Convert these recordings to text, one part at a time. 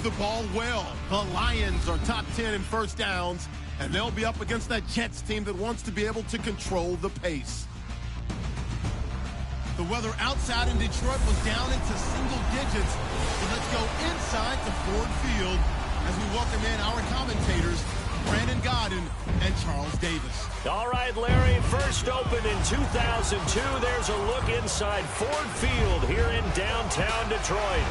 the ball well. The Lions are top 10 in first downs, and they'll be up against that Jets team that wants to be able to control the pace. The weather outside in Detroit was down into single digits. So let's go inside to Ford Field as we welcome in our commentators, Brandon Godden and Charles Davis. All right, Larry, first opened in 2002. There's a look inside Ford Field here in downtown Detroit.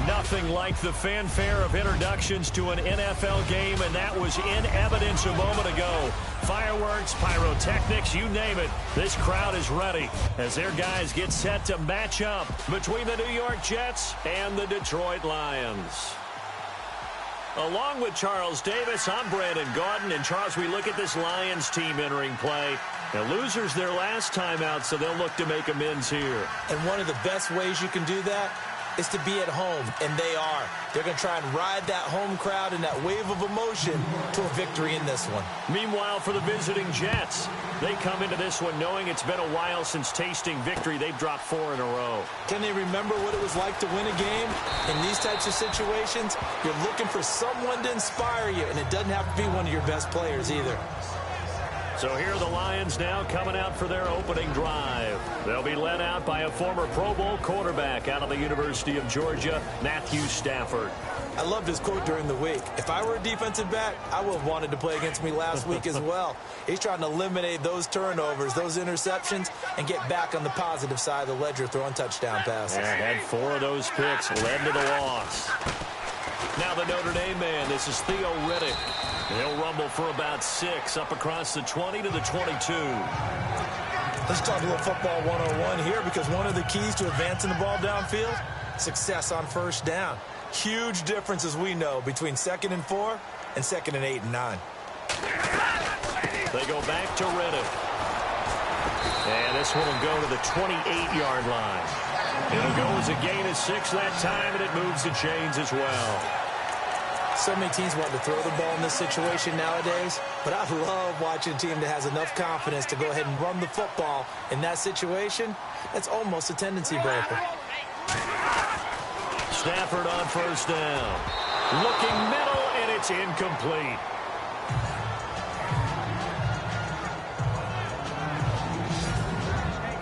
Nothing like the fanfare of introductions to an NFL game, and that was in evidence a moment ago. Fireworks, pyrotechnics, you name it. This crowd is ready as their guys get set to match up between the New York Jets and the Detroit Lions. Along with Charles Davis, I'm Brandon Gaudin. And, Charles, we look at this Lions team entering play. Now, losers their last time out, so they'll look to make amends here. And one of the best ways you can do that is to be at home, and they are. They're going to try and ride that home crowd and that wave of emotion to a victory in this one. Meanwhile, for the visiting Jets, they come into this one knowing it's been a while since tasting victory. They've dropped 4 in a row. Can they remember what it was like to win a game? In these types of situations, you're looking for someone to inspire you, and it doesn't have to be one of your best players either. So here are the Lions now coming out for their opening drive. They'll be led out by a former Pro Bowl quarterback out of the University of Georgia, Matthew Stafford. I loved his quote during the week. If I were a defensive back, I would have wanted to play against me last week as well. He's trying to eliminate those turnovers, those interceptions, and get back on the positive side of the ledger throwing touchdown passes. Yeah, had 4 of those picks, led to the loss. Now the Notre Dame man, this is Theo Riddick. He'll rumble for about 6 up across the 20 to the 22. Let's talk a little football 101 here, because one of the keys to advancing the ball downfield, success on first down. Huge difference, as we know, between 2nd and 4 and 2nd and 8 and 9. They go back to Riddick. And this one will go to the 28-yard line. It'll go as a gain of 6 that time, and it moves the chains as well. So many teams want to throw the ball in this situation nowadays, but I love watching a team that has enough confidence to go ahead and run the football in that situation. That's almost a tendency breaker. Stafford on first down. Looking middle, and it's incomplete.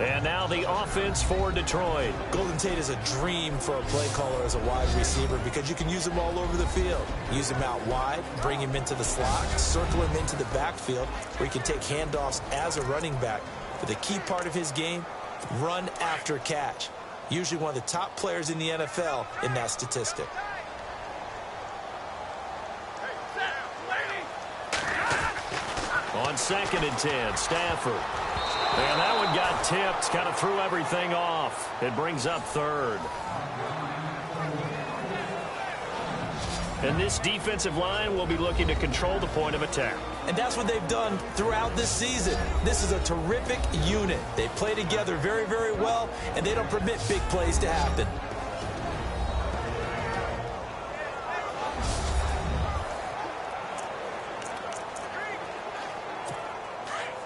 And now the offense for Detroit. Golden Tate is a dream for a play caller as a wide receiver, because you can use him all over the field. Use him out wide, bring him into the slot, circle him into the backfield, where he can take handoffs as a running back. But the key part of his game, run after catch. Usually one of the top players in the NFL in that statistic. On 2nd and 10, Stafford. And that one got tipped, kind of threw everything off. It brings up 3rd. And this defensive line will be looking to control the point of attack. And that's what they've done throughout this season. This is a terrific unit. They play together very, very well, and they don't permit big plays to happen.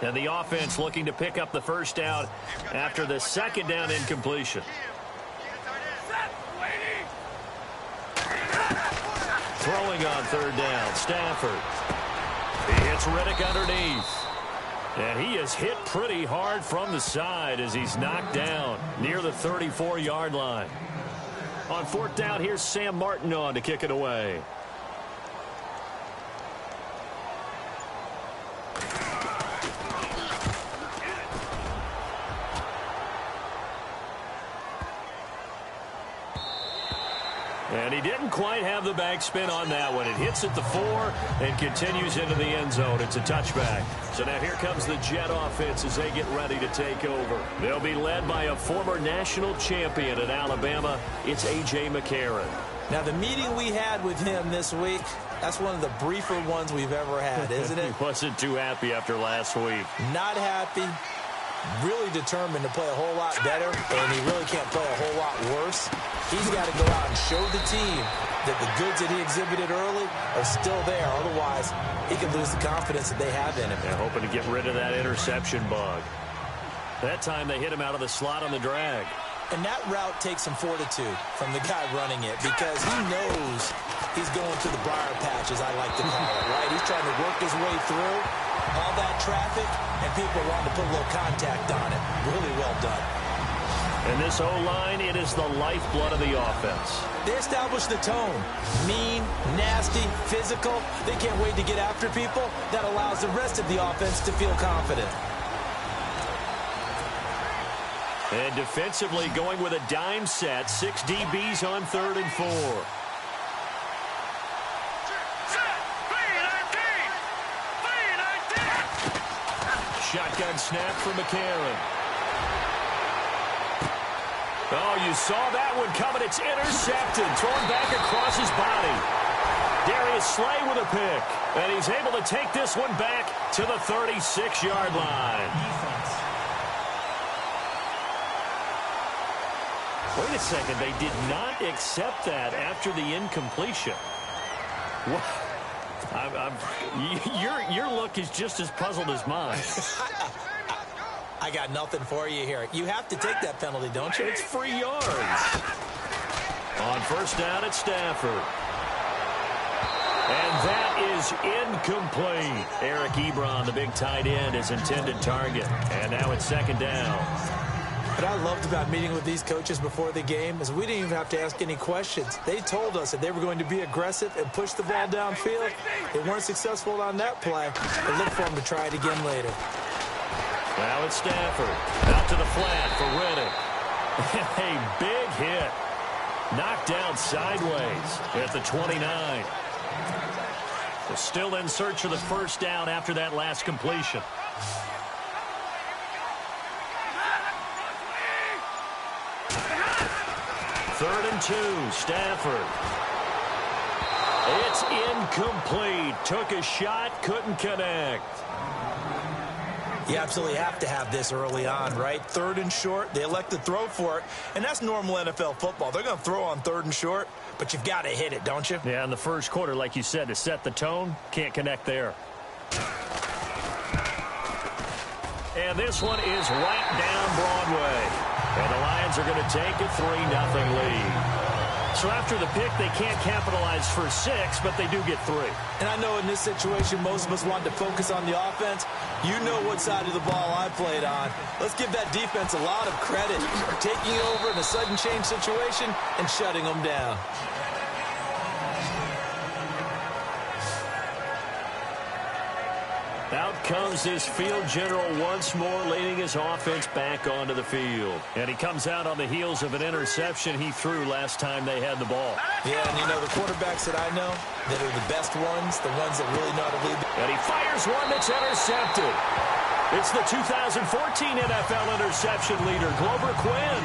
And the offense looking to pick up the first down after the 2nd down incompletion. Throwing on 3rd down, Stafford. He hits Riddick underneath. And he is hit pretty hard from the side as he's knocked down near the 34-yard line. On 4th down, here's Sam Martin on to kick it away. And he didn't quite have the backspin on that one. It hits at the 4 and continues into the end zone. It's a touchback. So now here comes the Jet offense as they get ready to take over. They'll be led by a former national champion at Alabama. It's A.J. McCarron. Now, the meeting we had with him this week, that's one of the briefer ones we've ever had, isn't it? He wasn't too happy after last week. Not happy. Really determined to play a whole lot better, and he really can't play a whole lot worse. He's got to go out and show the team that the goods that he exhibited early are still there. Otherwise, he could lose the confidence that they have in him. They're hoping to get rid of that interception bug. That time they hit him out of the slot on the drag. And that route takes some fortitude from the guy running it, because he knows going through the briar patch, as I like to call it, right? He's trying to work his way through all that traffic, and people want to put a little contact on it. Really well done. And this O-line, it is the lifeblood of the offense. They establish the tone. Mean, nasty, physical. They can't wait to get after people. That allows the rest of the offense to feel confident. And defensively going with a dime set. 6 DBs on 3rd and 4. Shotgun snap for McCarron. Oh, you saw that one coming. It's intercepted. Thrown back across his body. Darius Slay with a pick. And he's able to take this one back to the 36-yard line. Wait a second. They did not accept that after the incompletion. What? Your look is just as puzzled as mine. I got nothing for you here. You have to take that penalty, don't you? It's free yards. On 1st down at Stafford. And that is incomplete. Eric Ebron, the big tight end, is intended target. And now it's 2nd down. What I loved about meeting with these coaches before the game is we didn't even have to ask any questions. They told us that they were going to be aggressive and push the ball downfield. They weren't successful on that play, but look for them to try it again later. Now it's Stafford. Out to the flat for Reddick. A big hit. Knocked down sideways at the 29. They're still in search of the 1st down after that last completion. Third and 2, Stafford. It's incomplete. Took a shot, couldn't connect. You absolutely have to have this early on, right? 3rd and short, they elect to throw for it, and that's normal NFL football. They're going to throw on 3rd and short, but you've got to hit it, don't you? Yeah, in the 1st quarter, like you said, to set the tone, can't connect there. And this one is right down Broadway. And the Lions are going to take a 3-0 lead. So after the pick, they can't capitalize for 6, but they do get 3. And I know in this situation, most of us want to focus on the offense. You know what side of the ball I played on. Let's give that defense a lot of credit for taking over in a sudden change situation and shutting them down. Out comes this field general once more, leading his offense back onto the field. And he comes out on the heels of an interception he threw last time they had the ball. Yeah, and you know, the quarterbacks that I know that are the best ones, the ones that really know how to lead. And he fires one that's intercepted. It's the 2014 NFL interception leader, Glover Quinn.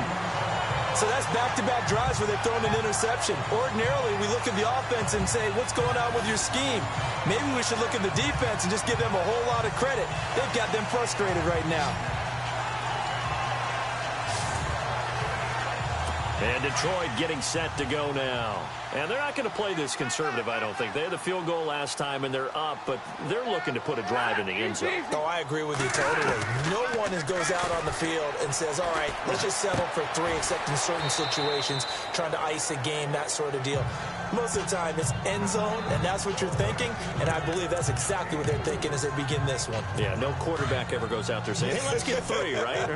So that's back-to-back drives where they've thrown an interception. Ordinarily, we look at the offense and say, what's going on with your scheme? Maybe we should look at the defense and just give them a whole lot of credit. They've got them frustrated right now. And Detroit getting set to go now. And they're not going to play this conservative, I don't think. They had the field goal last time, and they're up, but they're looking to put a drive in the end zone. Oh, I agree with you totally. No one goes out on the field and says, all right, let's just settle for 3, except in certain situations, trying to ice a game, that sort of deal. Most of the time, it's end zone, and that's what you're thinking, and I believe that's exactly what they're thinking as they begin this one. Yeah, no quarterback ever goes out there saying, hey, let's get 3, right?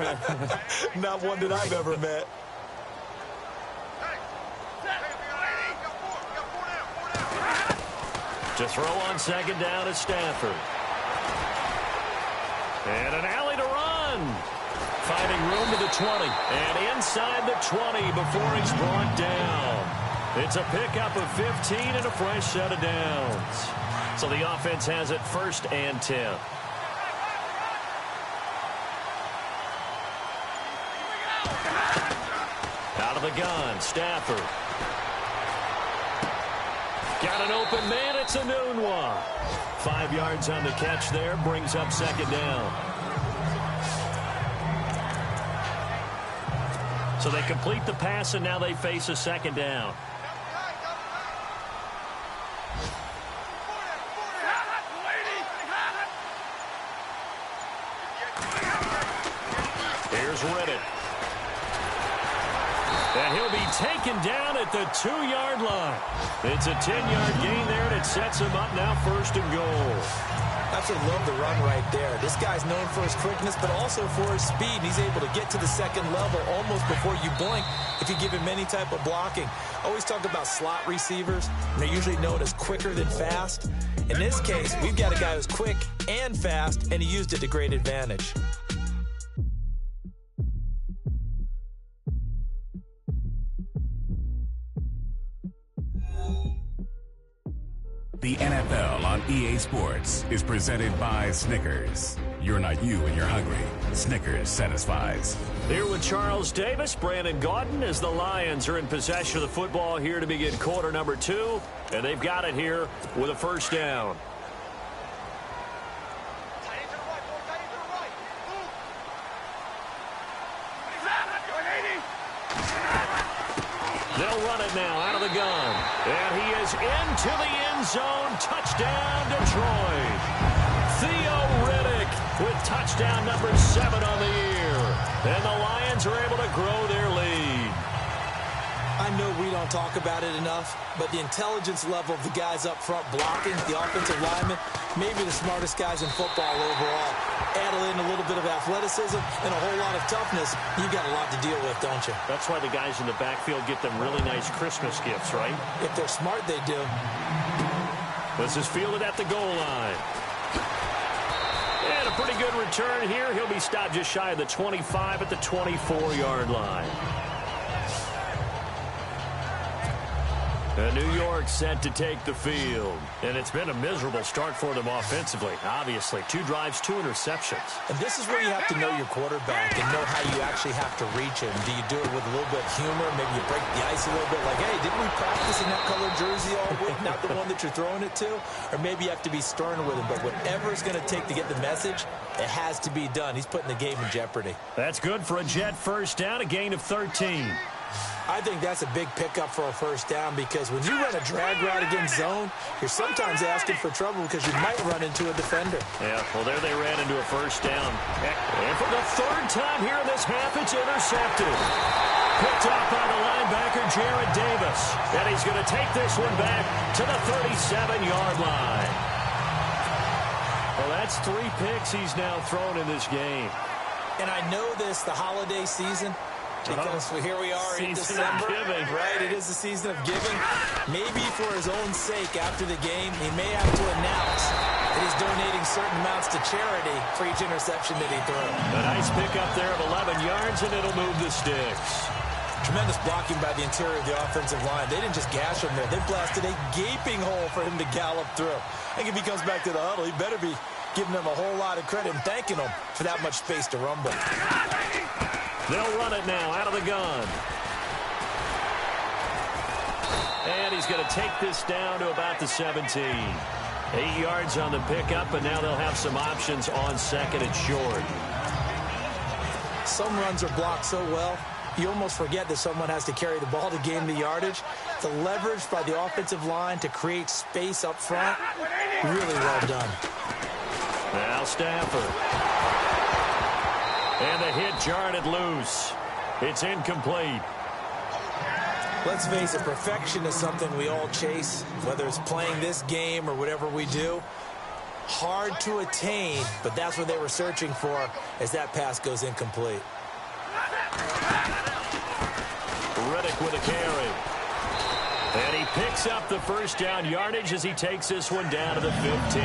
Not one that I've ever met. To throw on 2nd down is Stafford. And an alley to run. Finding room to the 20. And inside the 20 before he's brought down. It's a pickup of 15 and a fresh set of downs. So the offense has it 1st and 10. Out of the gun, Stafford. Got an open man, it's a Nunwa. 5 yards on the catch there, brings up 2nd down. So they complete the pass, and now they face a 2nd down. Here's Reddick. And he'll be taken down at the 2-yard line. It's a 10-yard gain there, and it sets him up now 1st and goal. Absolutely love the run right there. This guy's known for his quickness, but also for his speed. He's able to get to the second level almost before you blink if you give him any type of blocking. I always talk about slot receivers, and they're usually known as quicker than fast. In this case, we've got a guy who's quick and fast, and he used it to great advantage. The NFL on EA Sports is presented by Snickers. You're not you when you're hungry. Snickers satisfies. Here with Charles Davis, Brandon Gaudin, as the Lions are in possession of the football here to begin quarter number 2. And they've got it here with a 1st down. They'll run it now out of the gun. And he is into the end zone. Touchdown, Detroit. Theo Riddick with touchdown number 7 on the year. And the Lions are able to grow their lead. I know we don't talk about it enough, but the intelligence level of the guys up front blocking, the offensive linemen, maybe the smartest guys in football overall. Add in a little bit of athleticism and a whole lot of toughness, you've got a lot to deal with, don't you? That's why the guys in the backfield get them really nice Christmas gifts, right? If they're smart, they do. This is fielded at the goal line. And a pretty good return here. He'll be stopped just shy of the 25 at the 24-yard line. And New York set to take the field. And it's been a miserable start for them offensively. Obviously, 2 drives, 2 interceptions. And this is where you have to know your quarterback and know how you actually have to reach him. Do you do it with a little bit of humor? Maybe you break the ice a little bit like, hey, didn't we practice in that colored jersey all week? Not the one that you're throwing it to? Or maybe you have to be stern with him. But whatever it's going to take to get the message, it has to be done. He's putting the game in jeopardy. That's good for a Jet 1st down, a gain of 13. I think that's a big pickup for a 1st down because when you run a drag route against zone, you're sometimes asking for trouble because you might run into a defender. Yeah, well, there they ran into a 1st down. And for the 3rd time here in this half, it's intercepted. Picked off by the linebacker, Jared Davis. And he's going to take this one back to the 37-yard line. Well, that's 3 picks he's now thrown in this game. And I know this, the holiday season, because here we are in December, right? It is the season of giving. Maybe for his own sake after the game, he may have to announce that he's donating certain amounts to charity for each interception that he threw. A nice pickup there of 11 yards, and it'll move the sticks. Tremendous blocking by the interior of the offensive line. They didn't just gash him there. They blasted a gaping hole for him to gallop through. I think if he comes back to the huddle, he better be giving them a whole lot of credit and thanking them for that much space to rumble. They'll run it now out of the gun. And he's going to take this down to about the 17. 8 yards on the pickup, and now they'll have some options on 2nd and short. Some runs are blocked so well, you almost forget that someone has to carry the ball to gain the yardage. The leverage by the offensive line to create space up front, really well done. Now Stafford. And the hit jarred it loose. It's incomplete. Let's face it, perfection is something we all chase, whether it's playing this game or whatever we do. Hard to attain, but that's what they were searching for as that pass goes incomplete. Riddick with a carry. And he picks up the 1st down yardage as he takes this one down to the 15.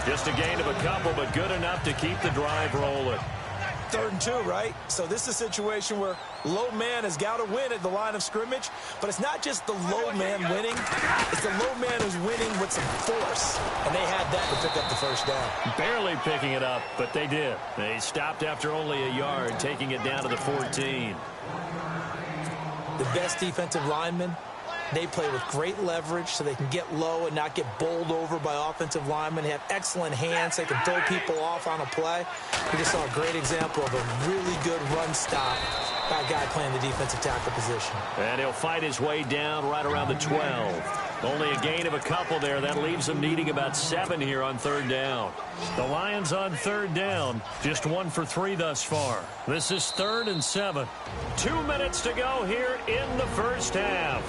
Just a gain of a couple, but good enough to keep the drive rolling. 3rd and 2, right? So this is a situation where low man has got to win at the line of scrimmage, but it's not just the low man winning. It's the low man who's winning with some force, and they had that to pick up the 1st down. Barely picking it up, but they did. They stopped after only a yard, taking it down to the 14. The best defensive linemen, they play with great leverage so they can get low and not get bowled over by offensive linemen. They have excellent hands. They can throw people off on a play. We just saw a great example of a really good run stop by a guy playing the defensive tackle position. And he'll fight his way down right around the 12. Only a gain of a couple there. That leaves them needing about 7 here on third down. The Lions on third down, just 1 for 3 thus far. This is 3rd and 7. 2 minutes to go here in the first half.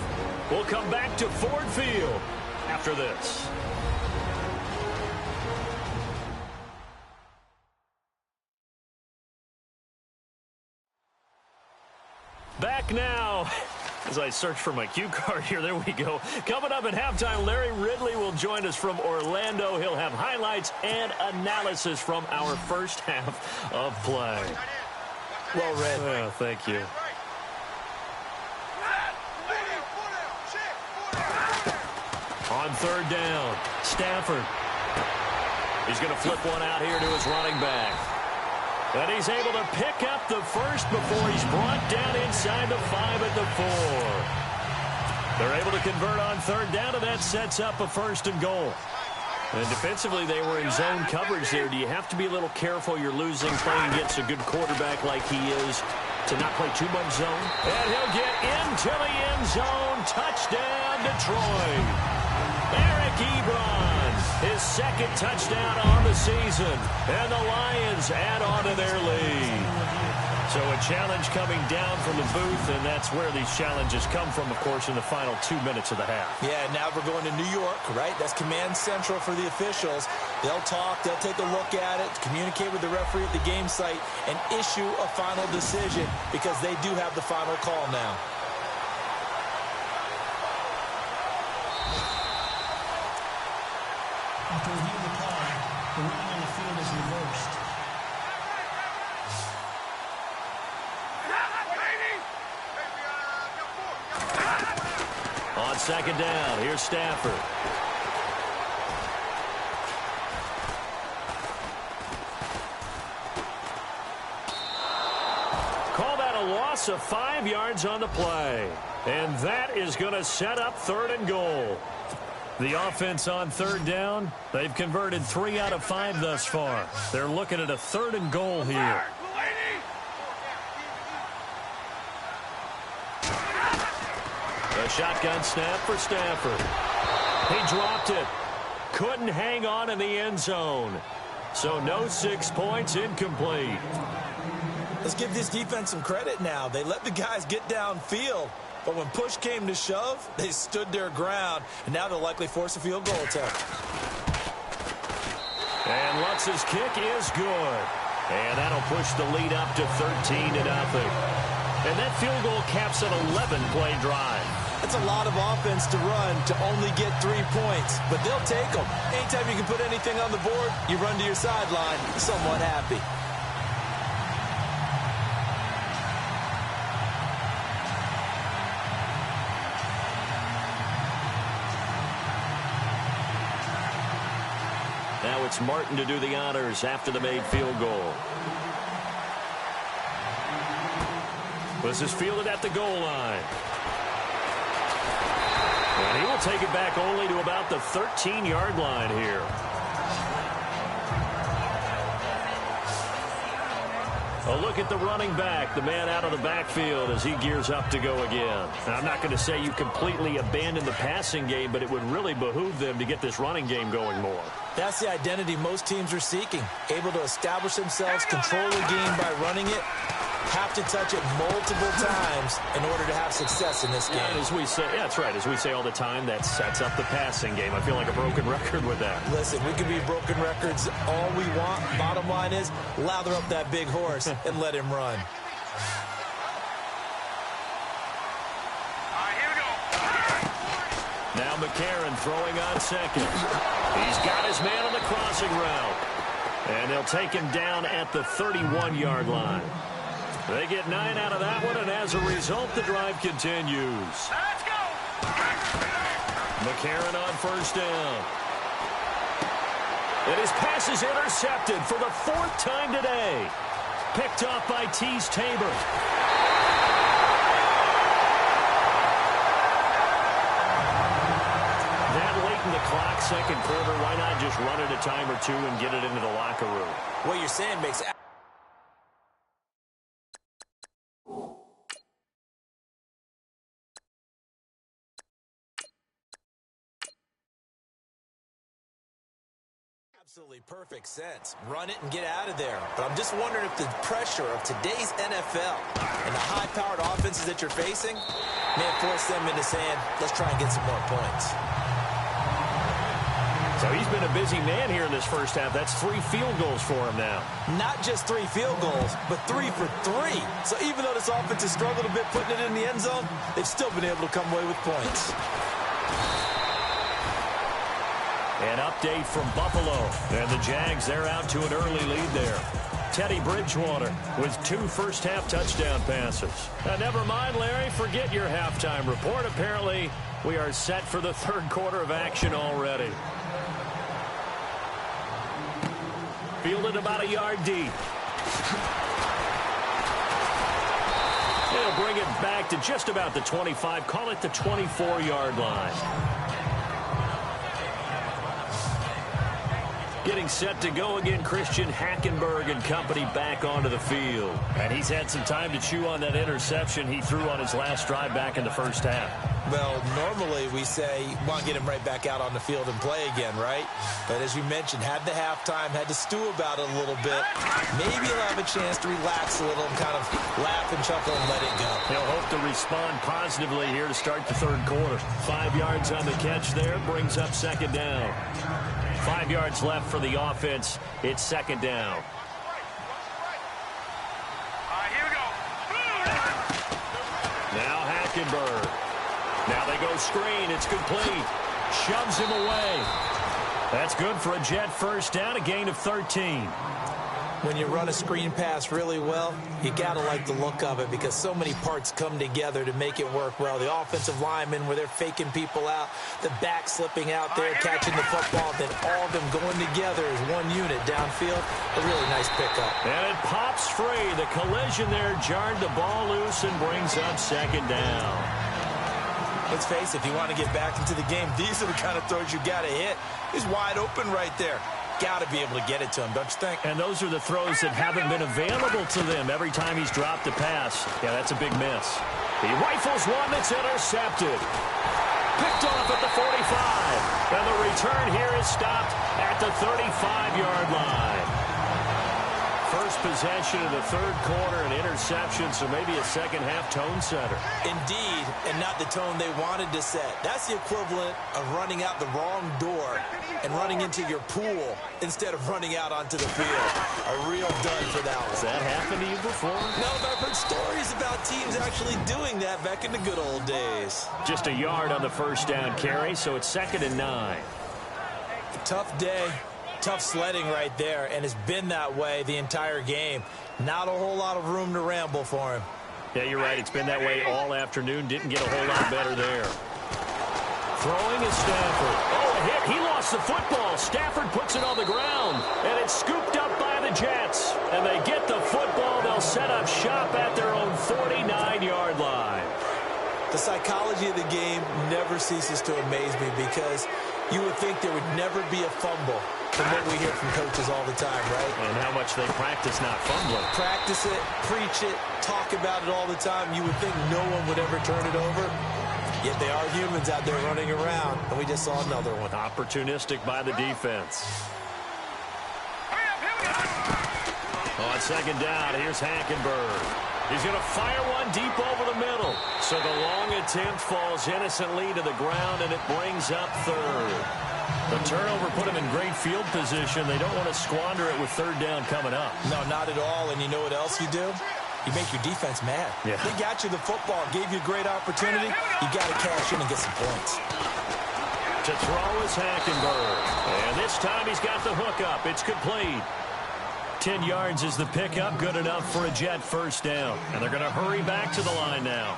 We'll come back to Ford Field after this. Back now. As I search for my cue card here, there we go. Coming up at halftime, Larry Ridley will join us from Orlando. He'll have highlights and analysis from our first half of play. Well read. Oh, thank you. On third down, Stafford. He's going to flip one out here to his running back. And he's able to pick up the first before he's brought down inside the 5 at the 4. They're able to convert on third down, and that sets up a 1st and goal. And defensively, they were in zone coverage there. Do you have to be a little careful? You're losing playing against a good quarterback like he is to not play too much zone. And he'll get into the end zone. Touchdown, Detroit. Eric Ebron, his 2nd touchdown on the season. And the Lions add on to their lead. So a challenge coming down from the booth, and that's where these challenges come from, of course, in the final 2 minutes of the half. Yeah, now we're going to New York, right? That's command central for the officials. They'll talk, they'll take a look at it, communicate with the referee at the game site, and issue a final decision because they do have the final call now. After reviewing the play, the ruling on the field is reversed. On second down, here's Stafford. Call that a loss of 5 yards on the play. And that is going to set up 3rd and goal. The offense on third down, they've converted 3 out of 5 thus far. They're looking at a 3rd and goal here. A shotgun snap for Stafford. He dropped it. Couldn't hang on in the end zone. So no 6 points, incomplete. Let's give this defense some credit now. They let the guys get downfield. But when push came to shove, they stood their ground. And now they'll likely force a field goal attempt. And Lutz's kick is good. And that'll push the lead up to 13-0. And that field goal caps an 11-play drive. That's a lot of offense to run to only get 3 points. But they'll take them. Anytime you can put anything on the board, you run to your sideline somewhat happy. Now it's Martin to do the honors after the made field goal. This is fielded at the goal line. And he will take it back only to about the 13-yard line here. A look at the running back, the man out of the backfield as he gears up to go again. Now, I'm not going to say you completely abandon the passing game, but it would really behoove them to get this running game going more. That's the identity most teams are seeking. Able to establish themselves, control the game by running it, have to touch it multiple times in order to have success in this game. And as we say, yeah, that's right. As we say all the time, that sets up the passing game. I feel like a broken record with that. Listen, we can be broken records all we want. Bottom line is, lather up that big horse and let him run. Now McCarron throwing on second. He's got his man on the crossing route. And they'll take him down at the 31-yard line. They get 9 out of that one, and as a result, the drive continues. Let's go! McCarron on first down. And his pass is intercepted for the 4th time today. Picked off by Tease Tabor. That late in the clock, second quarter, why not just run it a time or two and get it into the locker room? What you're saying makes Absolutely perfect sense. Run it and get out of there. But I'm just wondering if the pressure of today's NFL and the high-powered offenses that you're facing may have forced them into saying, let's try and get some more points. So he's been a busy man here in this first half. That's 3 field goals for him now. Not just 3 field goals, but 3 for 3. So even though this offense has struggled a bit putting it in the end zone, they've still been able to come away with points. An update from Buffalo. And the Jags, they're out to an early lead there. Teddy Bridgewater with 2 first-half touchdown passes. Now, never mind, Larry, forget your halftime report. Apparently, we are set for the third quarter of action already. Fielded about a yard deep. They'll bring it back to just about the 25. Call it the 24-yard line. Getting set to go again, Christian Hackenberg and company back onto the field. And he's had some time to chew on that interception he threw on his last drive back in the first half. Well, normally we say, want to get him right back out on the field and play again, right? But as you mentioned, had the halftime, had to stew about it a little bit. Maybe he'll have a chance to relax a little and kind of laugh and chuckle and let it go. He'll hope to respond positively here to start the third quarter. 5 yards on the catch there, brings up second down. 5 yards left for the offense. It's second down. Here we go. Now Hackenberg. Now they go screen. It's complete. Shoves him away. That's good for a Jet first down, a gain of 13. When you run a screen pass really well, you got to like the look of it because so many parts come together to make it work well. The offensive linemen, where they're faking people out, the back slipping out there, catching the football, then all of them going together as one unit downfield. A really nice pickup. And it pops free. The collision there jarred the ball loose and brings up second down. Let's face it, if you want to get back into the game, these are the kind of throws you got to hit. He's wide open right there. Got to be able to get it to him, don't you think? And those are the throws that haven't been available to them every time he's dropped a pass. Yeah, that's a big miss. He rifles one that's intercepted. Picked off at the 45. And the return here is stopped at the 35-yard line. First possession of the third quarter, an interception, so maybe a second-half tone setter. Indeed, and not the tone they wanted to set. That's the equivalent of running out the wrong door and running into your pool instead of running out onto the field. A real dud for that one. Has that happened to you before? No, but I've heard stories about teams actually doing that back in the good old days. Just a yard on the first down carry, so it's 2nd and 9. Tough day. Tough sledding right there, and it's been that way the entire game. Not a whole lot of room to ramble for him. Yeah, you're right. It's been that way all afternoon. Didn't get a whole lot better there. Throwing is Stafford. Oh, a hit. He lost the football. Stafford puts it on the ground, and it's scooped up by the Jets. And they get the football. They'll set up shop at their own 49-yard line. The psychology of the game never ceases to amaze me because you would think there would never be a fumble from what we hear from coaches all the time, right? And how much they practice not fumbling. Practice it, preach it, talk about it all the time. You would think no one would ever turn it over. Yet they are humans out there running around, and we just saw another one. Opportunistic by the defense. On second down, here's Hackenberg. He's going to fire one deep over the middle. So the long attempt falls innocently to the ground, and it brings up third. The turnover put him in great field position. They don't want to squander it with third down coming up. No, not at all. And you know what else you do? You make your defense mad. Yeah. They got you the football, gave you a great opportunity. You got to cash in and get some points. To throw is Hackenberg. And this time he's got the hook up. It's complete. 10 yards is the pickup. Good enough for a Jet first down. And they're going to hurry back to the line now.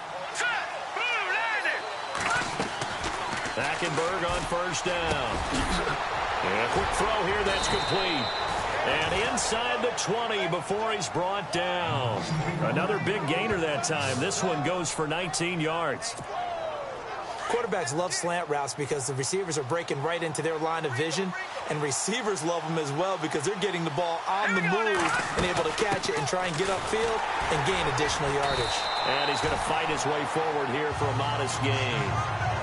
Hackenberg on first down. And a quick throw here, that's complete. And inside the 20 before he's brought down. Another big gainer that time. This one goes for 19 yards. Quarterbacks love slant routes because the receivers are breaking right into their line of vision, and receivers love them as well because they're getting the ball on the move and able to catch it and try and get upfield and gain additional yardage. And he's going to fight his way forward here for a modest gain.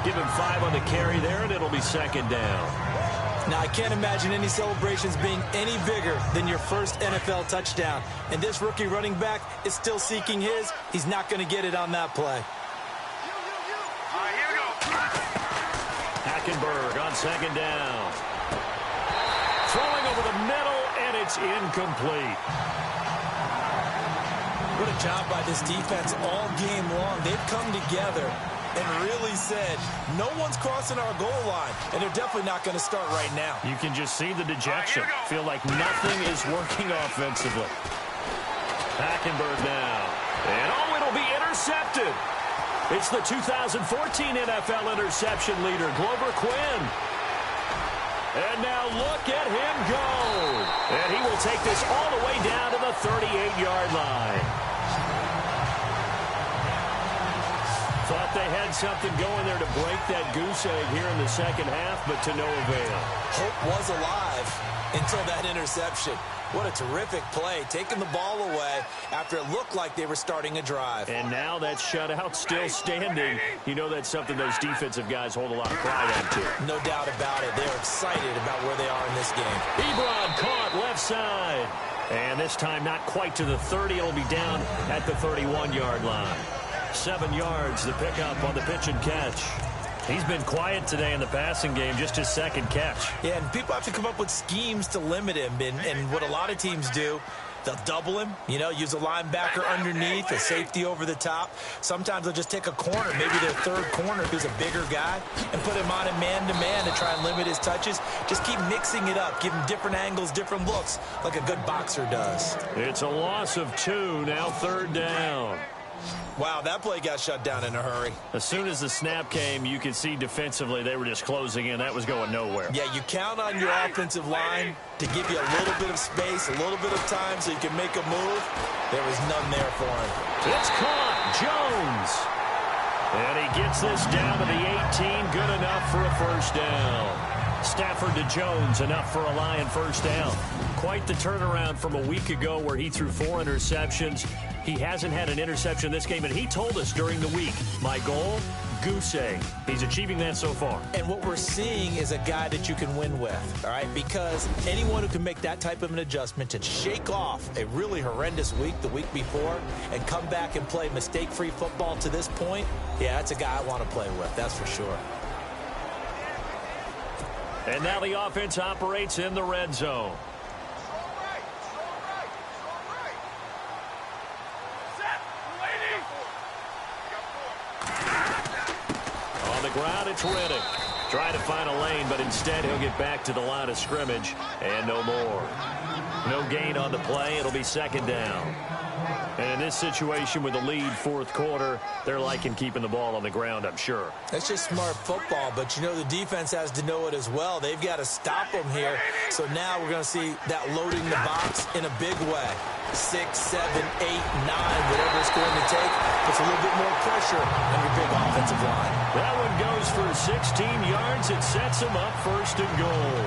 Give him 5 on the carry there, and it'll be second down. Now, I can't imagine any celebrations being any bigger than your first NFL touchdown. And this rookie running back is still seeking his. He's not going to get it on that play. Here we go. Hackenberg on second down. Throwing over the middle, and it's incomplete. What a job by this defense all game long. They've come together and really said, no one's crossing our goal line, and they're definitely not going to start right now. You can just see the dejection. Feel like nothing is working offensively. Hackenberg now. And it'll be intercepted. It's the 2014 NFL interception leader, Glover Quinn. And now look at him go. And he will take this all the way down to the 38-yard line. Thought they had something going there to break that goose egg here in the second half, but to no avail. Hope was alive until that interception. What a terrific play, taking the ball away after it looked like they were starting a drive. And now that shutout still standing. You know that's something those defensive guys hold a lot of pride into. No doubt about it. They're excited about where they are in this game. Ebron caught left side. And this time not quite to the 30. It'll be down at the 31-yard line. 7 yards, the pickup on the pitch and catch. He's been quiet today in the passing game, just his second catch. Yeah, and people have to come up with schemes to limit him. And what a lot of teams do, they'll double him, use a linebacker underneath, a safety over the top. Sometimes they'll just take a corner, maybe their third corner who's a bigger guy, and put him on a man-to-man to try and limit his touches. Just keep mixing it up, give him different angles, different looks, like a good boxer does. It's a loss of 2, now third down. Wow, that play got shut down in a hurry. As soon as the snap came, you could see defensively they were just closing in. That was going nowhere. Yeah, you count on your offensive line to give you a little bit of space, a little bit of time so you can make a move. There was none there for him. It's caught. Jones. And he gets this down to the 18. Good enough for a first down. Stafford to Jones, enough for a Lion first down. Quite the turnaround from a week ago where he threw 4 interceptions. He hasn't had an interception in this game, and he told us during the week, my goal, goose egg. He's achieving that so far. And what we're seeing is a guy that you can win with, all right? Because anyone who can make that type of an adjustment to shake off a really horrendous week the week before and come back and play mistake-free football to this point, yeah, that's a guy I want to play with, that's for sure. And now the offense operates in the red zone. On the ground, it's Reddick. Trying to find a lane, but instead he'll get back to the line of scrimmage. And no more. No gain on the play. It'll be second down. And in this situation with the lead fourth quarter, they're liking keeping the ball on the ground, I'm sure. That's just smart football, but the defense has to know it as well. They've got to stop them here. So now we're going to see that loading the box in a big way. 6, 7, 8, 9, whatever it's going to take, puts a little bit more pressure on your big offensive line. That one goes for 16 yards. It sets him up first and goal.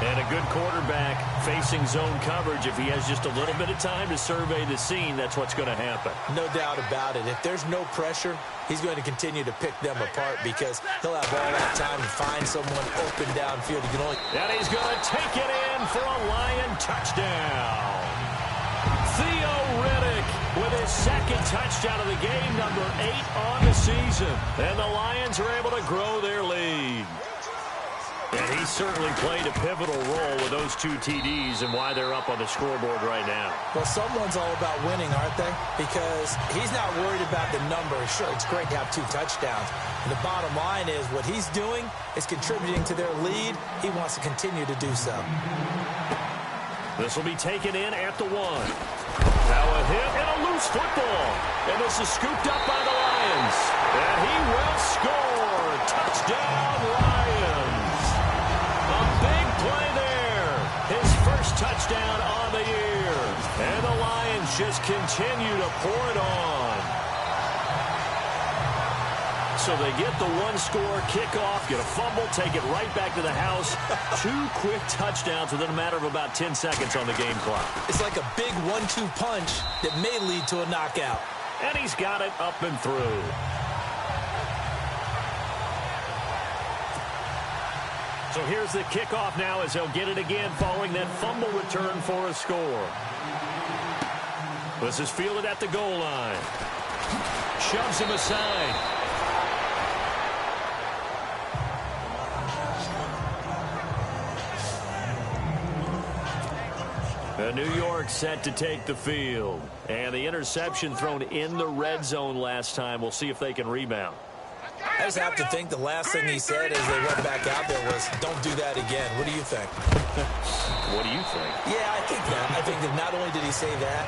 And a good quarterback facing zone coverage. If he has just a little bit of time to survey the scene, that's what's going to happen. No doubt about it. If there's no pressure, he's going to continue to pick them apart because he'll have all that time to find someone open downfield. And he's going to take it in for a Lion touchdown. Theo Riddick with his second touchdown of the game, number 8 on the season. And the Lions are able to grow their lead. And he certainly played a pivotal role with those 2 TDs and why they're up on the scoreboard right now. Well, someone's all about winning, aren't they? Because he's not worried about the number. Sure, it's great to have 2 touchdowns. And the bottom line is what he's doing is contributing to their lead. He wants to continue to do so. This will be taken in at the 1. Now a hit and a loose football. And this is scooped up by the Lions. And he will score. Touchdown, Lions. A big play there. His first touchdown on the year. And the Lions just continue to pour it on. So they get the 1-score kickoff, get a fumble, take it right back to the house. 2 quick touchdowns within a matter of about 10 seconds on the game clock. It's like a big 1-2 punch that may lead to a knockout. And he's got it up and through. So here's the kickoff now as they'll get it again following that fumble return for a score. This is fielded at the goal line. Shoves him aside. New York set to take the field. And the interception thrown in the red zone last time. We'll see if they can rebound. I just have to think the last thing he said as they went back out there was, don't do that again. What do you think? What do you think? Yeah, I think that. I think that not only did he say that,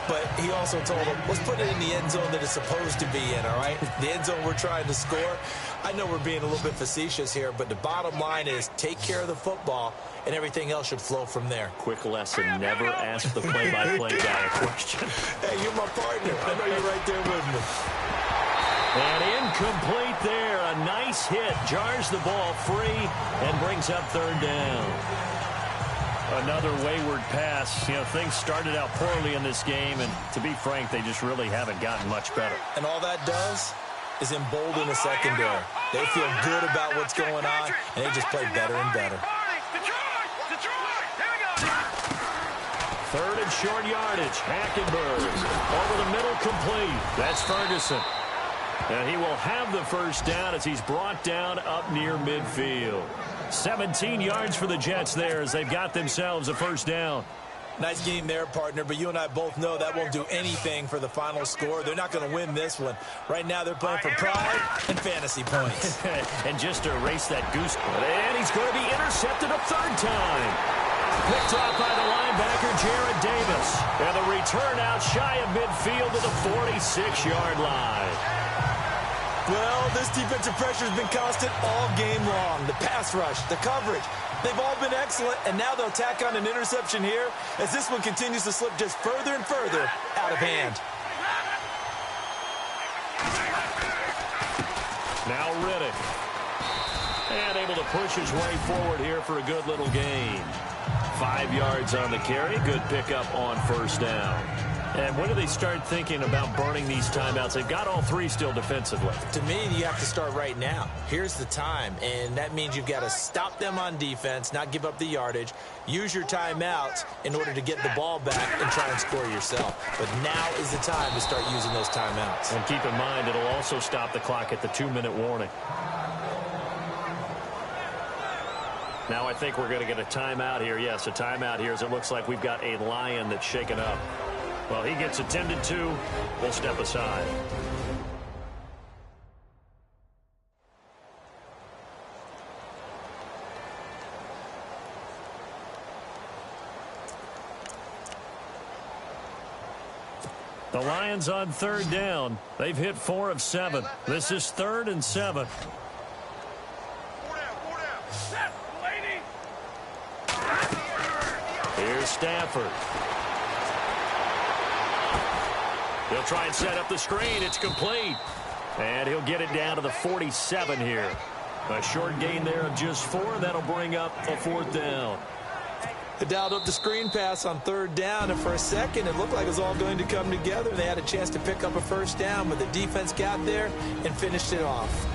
but he also told them, let's put it in the end zone that it's supposed to be in, all right? The end zone we're trying to score. I know we're being a little bit facetious here, but the bottom line is take care of the football, and everything else should flow from there. Quick lesson, never ask the play-by-play guy a question. Hey, you're my partner. I know you're right there with me. And incomplete there. A nice hit. Jars the ball free and brings up third down. Another wayward pass. You know, things started out poorly in this game, and to be frank, they just really haven't gotten much better. And all that does is embolden the secondary. They feel good about what's going on, and they just play better and better. Third and short yardage. Hackenberg over the middle, complete. That's Ferguson. And he will have the first down as he's brought down up near midfield. 17 yards for the Jets there as they've got themselves a first down. Nice game there, partner, but you and I both know that won't do anything for the final score. They're not going to win this one. Right now they're playing for pride and fantasy points. And just to erase that goose, and he's going to be intercepted a third time. Picked off by the linebacker, Jared Davis. And the return out shy of midfield to the 46-yard line. Well, this defensive pressure has been constant all game long. The pass rush, the coverage, they've all been excellent, and now they'll tack on an interception here as this one continues to slip just further and further out of hand. Now Riddick. And able to push his way forward here for a good little gain. 5 yards on the carry. Good pickup on first down. And when do they start thinking about burning these timeouts? They've got all three still defensively. To me, you have to start right now. Here's the time, and that means you've got to stop them on defense, not give up the yardage, use your timeouts in order to get the ball back and try and score yourself. But now is the time to start using those timeouts. And keep in mind, it'll also stop the clock at the 2-minute warning. Now I think we're going to get a timeout here. Yes, a timeout here as it looks like we've got a Lion that's shaken up. Well, he gets attended to. We'll step aside. The Lions on third down. They've hit 4 of 7. This is 3rd and 7. Here's Stafford. He'll try and set up the screen. It's complete. And he'll get it down to the 47 here. A short gain there of just 4. That'll bring up a 4th down. They dialed up the screen pass on third down, and for a second it looked like it was all going to come together. They had a chance to pick up a first down, but the defense got there and finished it off.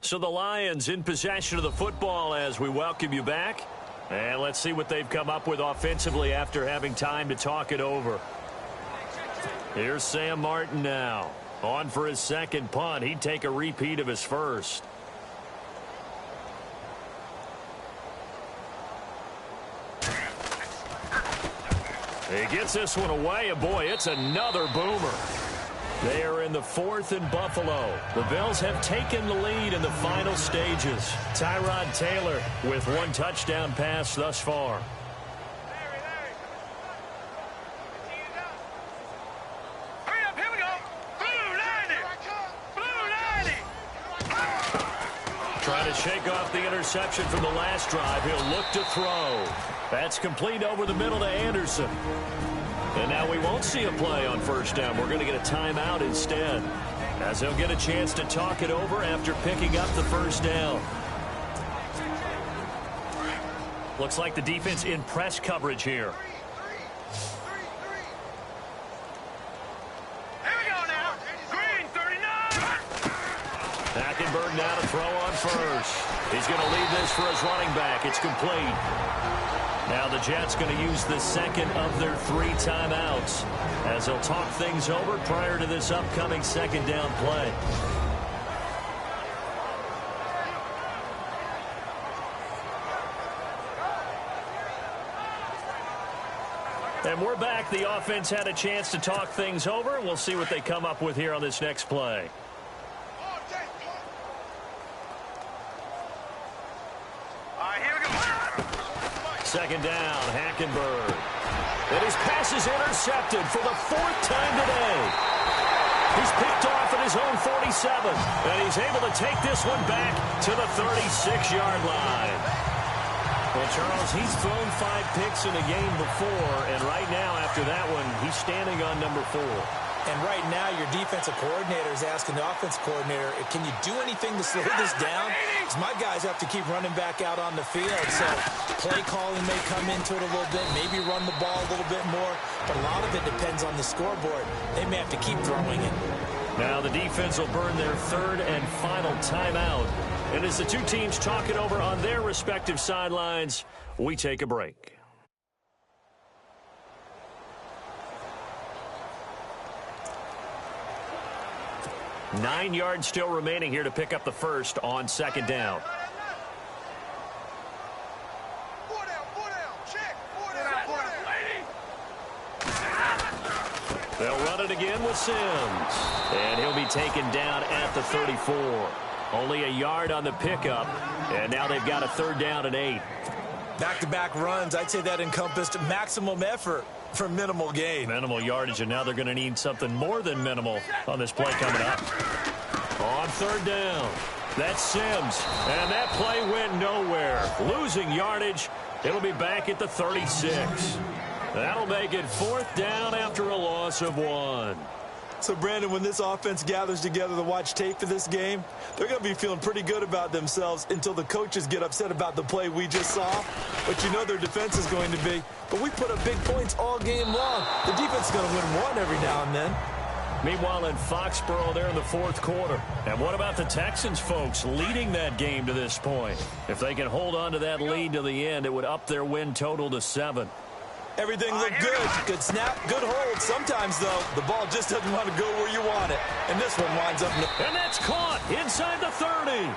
So the Lions in possession of the football as we welcome you back. And let's see what they've come up with offensively after having time to talk it over. Here's Sam Martin now. On for his second punt. He'd take a repeat of his first. He gets this one away, and boy, it's another boomer. They are in the 4th in Buffalo. The Bills have taken the lead in the final stages. Tyrod Taylor with 1 touchdown pass thus far. Hurry up, here we go. Blue 90. Blue 90. Trying to shake off the interception from the last drive. He'll look to throw. That's complete over the middle to Anderson. And now we won't see a play on first down. We're going to get a timeout instead, as he'll get a chance to talk it over after picking up the first down. Looks like the defense in press coverage here. Here we go now. Hackenberg now to throw on first. He's going to leave this for his running back. It's complete. Now the Jets going to use the second of their 3 timeouts as they'll talk things over prior to this upcoming second down play. And we're back. The offense had a chance to talk things over. We'll see what they come up with here on this next play. Second down, Hackenberg. And his pass is intercepted for the 4th time today. He's picked off at his own 47, and he's able to take this one back to the 36-yard line. Well, Charles, he's thrown 5 picks in a game before, and right now, after that one, he's standing on number 4. And right now, your defensive coordinator is asking the offensive coordinator, can you do anything to slow this down? Because my guys have to keep running back out on the field. So play calling may come into it a little bit, maybe run the ball a little bit more. But a lot of it depends on the scoreboard. They may have to keep throwing it. Now the defense will burn their 3rd and final timeout. And as the two teams talk it over on their respective sidelines, we take a break. Nine yards still remaining here to pick up the first on second down. They'll run it again with Sims. And he'll be taken down at the 34. Only a yard on the pickup. And now they've got a 3rd down and 8. Back-to-back runs, I'd say that encompassed maximum effort for minimal gain. Minimal yardage, and now they're going to need something more than minimal on this play coming up. On 3rd down, that's Sims. And that play went nowhere. Losing yardage. It'll be back at the 36. That'll make it 4th down after a loss of 1. So, Brandon, when this offense gathers together to watch tape for this game, they're going to be feeling pretty good about themselves until the coaches get upset about the play we just saw. But you know their defense is going to be. But we put up big points all game long. The defense is going to win one every now and then. Meanwhile, in Foxborough, they're in the 4th quarter. And what about the Texans, folks, leading that game to this point? If they can hold on to that lead to the end, it would up their win total to 7. Everything looked good. Good snap, good hold. Sometimes, though, the ball just doesn't want to go where you want it. And this one winds up... And that's caught inside the 30.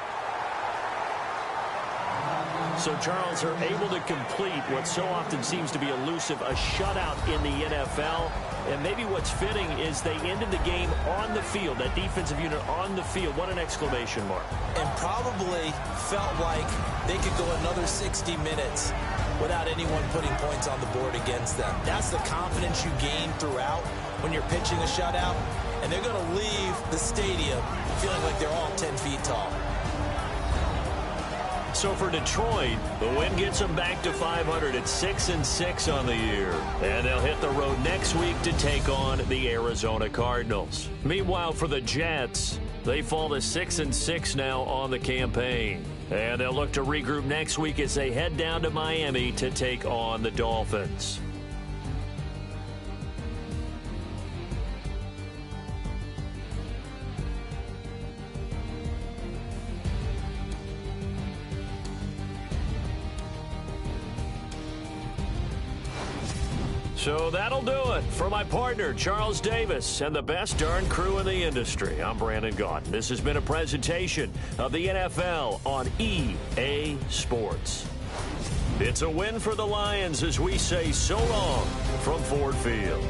So Charles are able to complete what so often seems to be elusive, a shutout in the NFL. And maybe what's fitting is they ended the game on the field, that defensive unit on the field. What an exclamation mark. And probably felt like they could go another 60 minutes without anyone putting points on the board against them. That's the confidence you gain throughout when you're pitching a shutout. And they're going to leave the stadium feeling like they're all 10 feet tall. So for Detroit, the win gets them back to 500 at 6-6 on the year. And they'll hit the road next week to take on the Arizona Cardinals. Meanwhile, for the Jets, they fall to 6-6 now on the campaign. And they'll look to regroup next week as they head down to Miami to take on the Dolphins. So that'll do it for my partner, Charles Davis, and the best darn crew in the industry. I'm Brandon Gaudin. This has been a presentation of the NFL on EA Sports. It's a win for the Lions as we say so long from Ford Field.